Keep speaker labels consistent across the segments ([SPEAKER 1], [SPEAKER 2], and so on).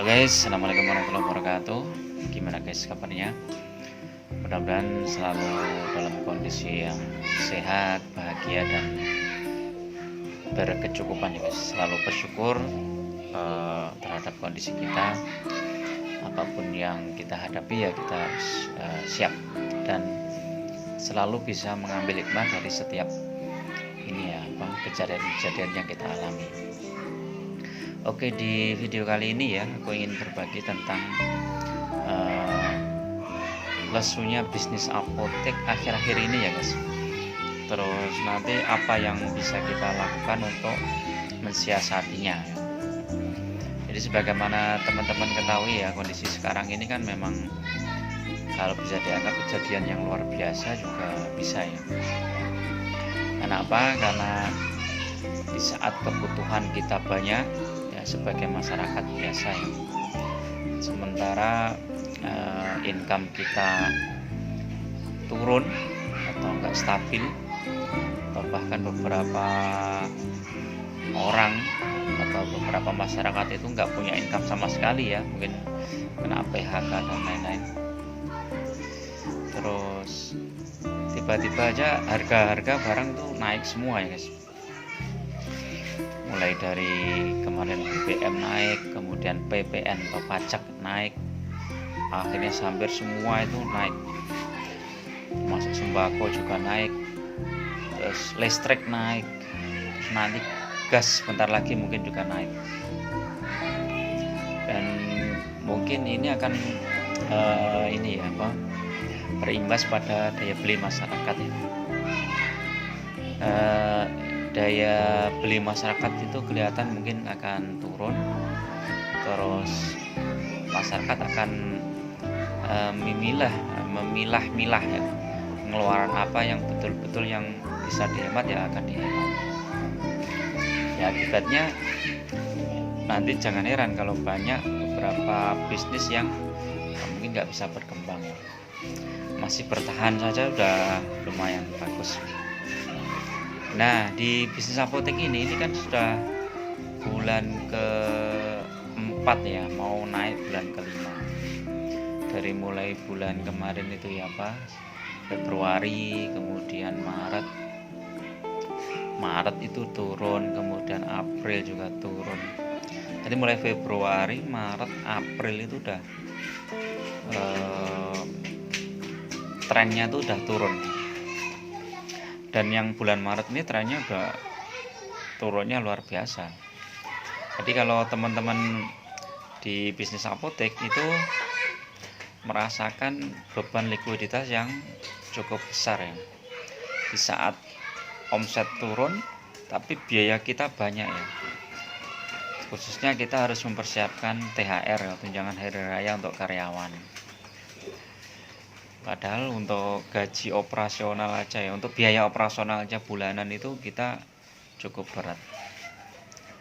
[SPEAKER 1] Halo guys, assalamualaikum warahmatullahi wabarakatuh. Gimana guys kabarnya? Mudah-mudahan selalu dalam kondisi yang sehat, bahagia dan berkecukupan ya guys. Selalu bersyukur terhadap kondisi kita. Apapun yang kita hadapi ya kita harus siap dan selalu bisa mengambil hikmah dari setiap kejadian-kejadian yang kita alami. Oke, di video kali ini ya aku ingin berbagi tentang lesunya bisnis apotek akhir-akhir ini ya guys. Terus nanti apa yang bisa kita lakukan untuk mensiasatinya ya. Jadi sebagaimana teman-teman ketahui ya, kondisi sekarang ini kan memang kalau bisa dianggap kejadian yang luar biasa juga bisa ya. Kenapa? Karena di saat kebutuhan kita banyak ya, sebagai masyarakat biasa ya, sementara income kita turun atau enggak stabil, atau bahkan beberapa orang atau beberapa masyarakat itu enggak punya income sama sekali ya, mungkin kena PHK dan lain-lain. Terus tiba-tiba aja harga-harga barang tuh naik semua ya guys. Mulai dari kemarin BBM naik, kemudian PPN atau pajak naik, akhirnya hampir semua itu naik, termasuk sembako juga naik, terus listrik naik, terus nanti gas bentar lagi mungkin juga naik, dan mungkin ini akan berimbas pada daya beli masyarakat ya. Daya beli masyarakat itu kelihatan mungkin akan turun, terus masyarakat akan memilah-milah ya, pengeluaran apa yang betul-betul yang bisa dihemat ya akan dihemat ya. Akibatnya nanti jangan heran kalau banyak beberapa bisnis yang mungkin nggak bisa berkembang ya. Masih bertahan saja udah lumayan bagus. Nah, di bisnis apotek ini kan sudah bulan ke-4 ya, mau naik bulan ke-5. Dari mulai bulan kemarin itu ya Februari, kemudian Maret itu turun, kemudian April juga turun. Jadi mulai Februari, Maret, April itu udah trennya tuh udah turun. Dan yang bulan Maret ini trennya udah turunnya luar biasa. Jadi kalau teman-teman di bisnis apotek itu merasakan beban likuiditas yang cukup besar ya. Di saat omset turun tapi biaya kita banyak ya. Khususnya kita harus mempersiapkan THR ya, tunjangan hari raya untuk karyawan. Padahal untuk gaji operasional aja ya, untuk biaya operasional aja bulanan itu kita cukup berat.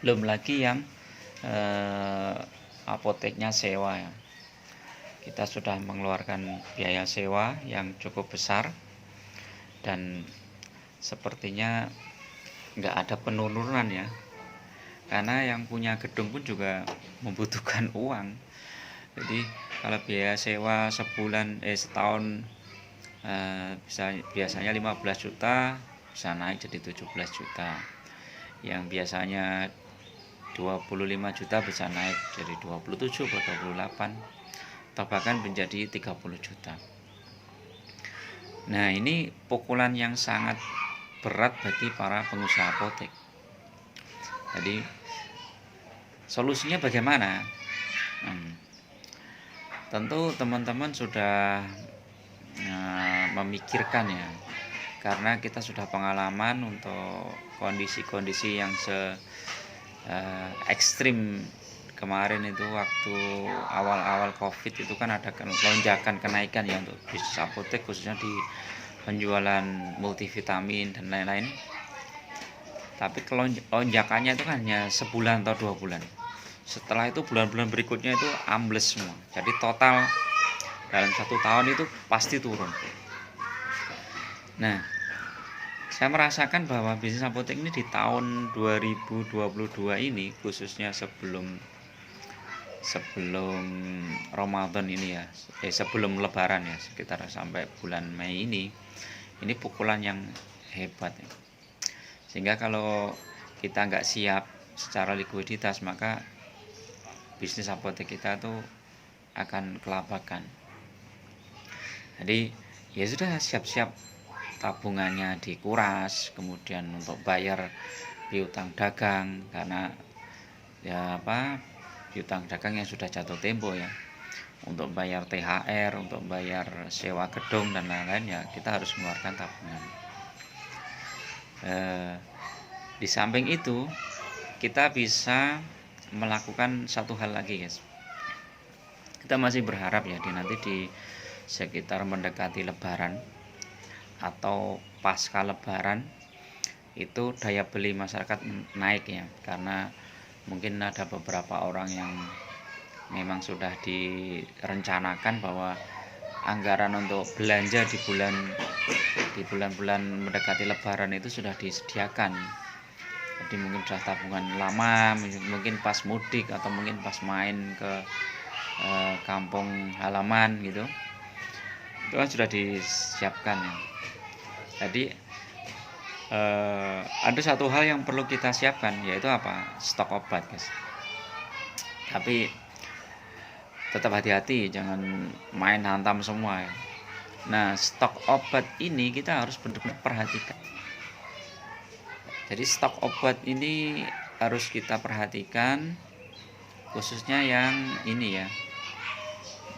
[SPEAKER 1] Belum lagi yang apoteknya sewa ya. Kita sudah mengeluarkan biaya sewa yang cukup besar, dan sepertinya nggak ada penurunan ya. Karena yang punya gedung pun juga membutuhkan uang. Jadi kalau biaya sewa setahun biasanya 15 juta bisa naik jadi 17 juta. Yang biasanya 25 juta bisa naik jadi 27 atau 28 atau bahkan menjadi 30 juta. Nah, ini pukulan yang sangat berat bagi para pengusaha apotek. Jadi solusinya bagaimana? Tentu teman-teman sudah memikirkan ya, karena kita sudah pengalaman untuk kondisi-kondisi yang ekstrim kemarin itu. Waktu awal-awal COVID itu kan ada lonjakan kenaikan ya untuk bisnis apotek, khususnya di penjualan multivitamin dan lain-lain. Tapi lonjakannya itu kan hanya sebulan atau 2 bulan. Setelah itu bulan-bulan berikutnya itu ambles semua. Jadi total dalam 1 tahun itu pasti turun. Nah, saya merasakan bahwa bisnis apotek ini di tahun 2022 ini, khususnya sebelum sebelum Ramadan ini ya, sebelum Lebaran ya, sekitar sampai bulan Mei ini pukulan yang hebat ya. Sehingga kalau kita nggak siap secara likuiditas, maka bisnis apotek kita tuh akan kelabakan. Jadi ya sudah, siap-siap tabungannya dikuras, kemudian untuk bayar piutang dagang, karena ya piutang dagang yang sudah jatuh tempo ya, untuk bayar THR, untuk bayar sewa gedung dan lain-lain, ya kita harus mengeluarkan tabungan. Di samping itu kita bisa melakukan satu hal lagi guys. Kita masih berharap ya nanti di sekitar mendekati Lebaran atau pasca Lebaran itu daya beli masyarakat naik ya, karena mungkin ada beberapa orang yang memang sudah direncanakan bahwa anggaran untuk belanja di bulan-bulan mendekati Lebaran itu sudah disediakan. Jadi mungkin sudah tabungan lama, mungkin pas mudik atau mungkin pas main ke kampung halaman gitu, itu kan sudah disiapkan ya. Jadi ada satu hal yang perlu kita siapkan, yaitu apa? Stok obat guys. Tapi tetap hati-hati, jangan main hantam semua ya. Nah, stok obat ini kita harus benar-benar perhatikan. Jadi stok obat ini harus kita perhatikan, khususnya yang ini ya.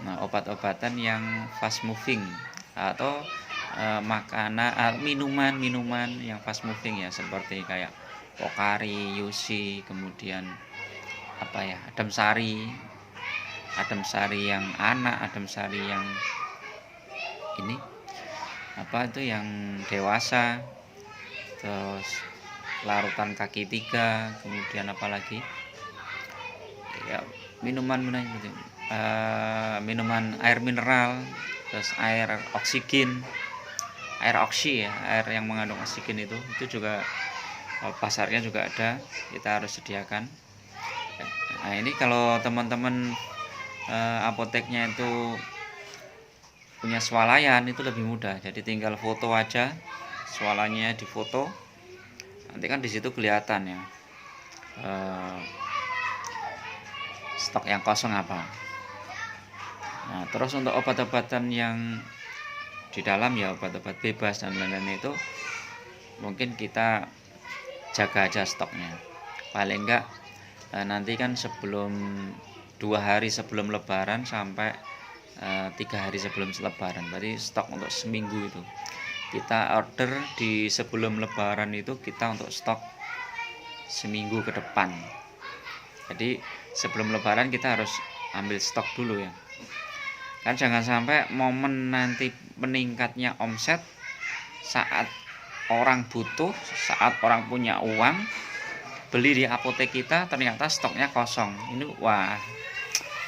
[SPEAKER 1] Nah, obat-obatan yang fast moving atau minuman yang fast moving ya, seperti kayak Pocari, Yusi, kemudian Adem Sari yang anak, Adem Sari yang ini yang dewasa, terus larutan kaki 3, kemudian apalagi ya, minuman air mineral, terus air oksi ya, air yang mengandung oksigen itu juga pasarnya juga ada, kita harus sediakan. Nah, ini kalau teman-teman apoteknya itu punya swalayan, itu lebih mudah. Jadi tinggal foto aja, swalanya difoto, nanti kan di situ kelihatan ya stok yang kosong apa. Nah, terus untuk obat-obatan yang di dalam ya, obat-obat bebas dan lain-lain, itu mungkin kita jaga aja stoknya. Paling enggak nanti kan 2 hari sebelum Lebaran sampai 3 hari sebelum Lebaran, berarti stok untuk seminggu itu kita order di sebelum Lebaran, itu kita untuk stok seminggu ke depan. Jadi sebelum Lebaran kita harus ambil stok dulu ya, kan jangan sampai momen nanti meningkatnya omset saat orang butuh, saat orang punya uang, beli di apotek kita ternyata stoknya kosong. Ini wah,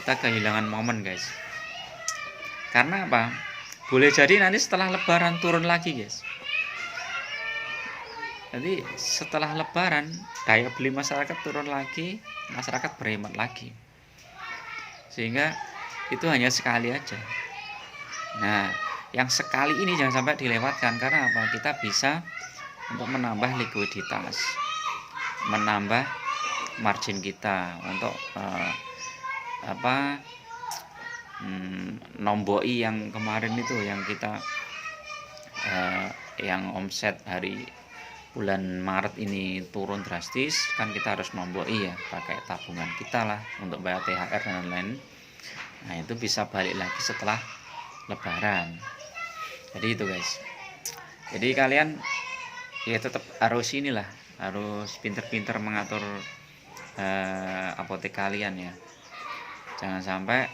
[SPEAKER 1] kita kehilangan momen guys. Karena apa? Boleh jadi nanti setelah Lebaran turun lagi guys. Jadi setelah Lebaran daya beli masyarakat turun lagi, masyarakat berhemat lagi, sehingga itu hanya sekali aja. Nah, yang sekali ini jangan sampai dilewatkan. Karena apa? Kita bisa untuk menambah likuiditas, menambah margin kita untuk nomboi yang kemarin itu, yang kita yang omset hari bulan Maret ini turun drastis, kan kita harus nomboi ya, pakai tabungan kita lah untuk bayar THR dan lain-lain. Nah, itu bisa balik lagi setelah Lebaran. Jadi itu guys. Jadi kalian ya tetap harus harus pinter-pinter mengatur apotek kalian ya. Jangan sampai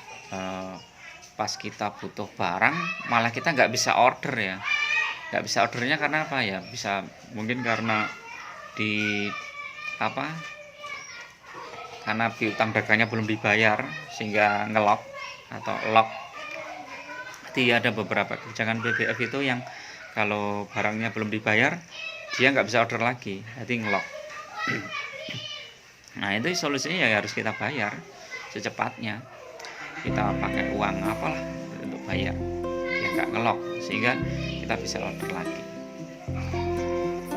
[SPEAKER 1] pas kita butuh barang malah kita nggak bisa order ya. Nggak bisa ordernya karena apa ya? Bisa mungkin karena karena piutang dagangnya belum dibayar sehingga ngelok atau lock. Jadi ada beberapa kebijakan BBF itu yang kalau barangnya belum dibayar dia nggak bisa order lagi, jadi ngelok. Nah, itu solusinya ya harus kita bayar. secepatnya kita pakai uang apalah untuk bayar, ya nggak ngelok, sehingga kita bisa order lagi.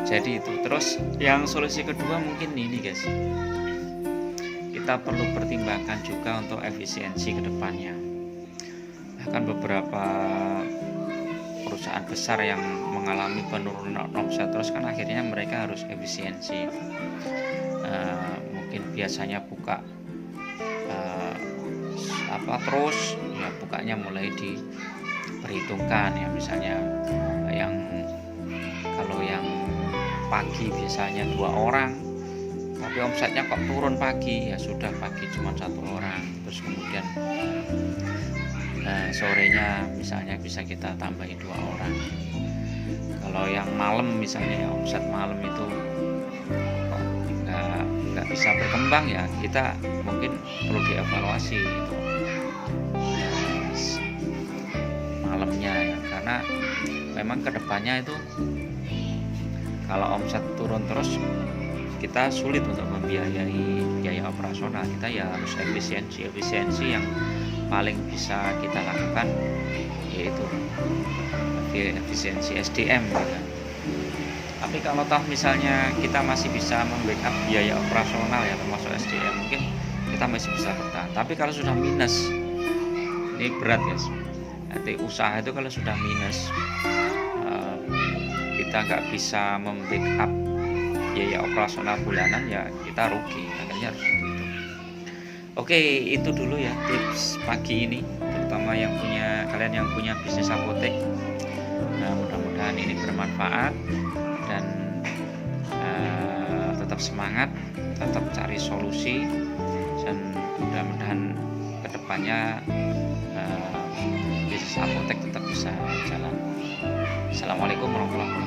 [SPEAKER 1] Jadi itu. Terus yang solusi kedua mungkin ini guys, kita perlu pertimbangkan juga untuk efisiensi ke depannya. Bahkan beberapa perusahaan besar yang mengalami penurunan omset terus kan akhirnya mereka harus efisiensi. Mungkin biasanya buka terus ya, bukanya mulai diperhitungkan ya, misalnya kalau yang pagi biasanya 2 orang tapi omsetnya kok turun pagi, ya sudah pagi cuma 1 orang, terus kemudian sorenya misalnya bisa kita tambahin 2 orang. Kalau yang malam misalnya ya, omset malam itu kok nggak bisa berkembang, ya kita mungkin perlu dievaluasi gitu, malamnya ya, karena memang kedepannya itu kalau omset turun terus kita sulit untuk membiayai biaya operasional kita, ya harus efisiensi yang paling bisa kita lakukan yaitu efisiensi SDM gitu. Tapi kalau toh misalnya kita masih bisa membackup biaya operasional ya termasuk SDM, mungkin kita masih bisa bertahan. Tapi kalau sudah minus, ini berat guys. Nanti usaha itu kalau sudah minus, kita nggak bisa membackup biaya operasional bulanan, ya kita rugi, akhirnya harus itu. Oke, itu dulu ya tips pagi ini, terutama kalian yang punya bisnis apotek. Nah, mudah-mudahan ini bermanfaat dan tetap semangat, tetap cari solusi, dan mudah-mudahan kedepannya bisnis apotek tetap bisa jalan. Assalamualaikum warahmatullahi wabarakatuh.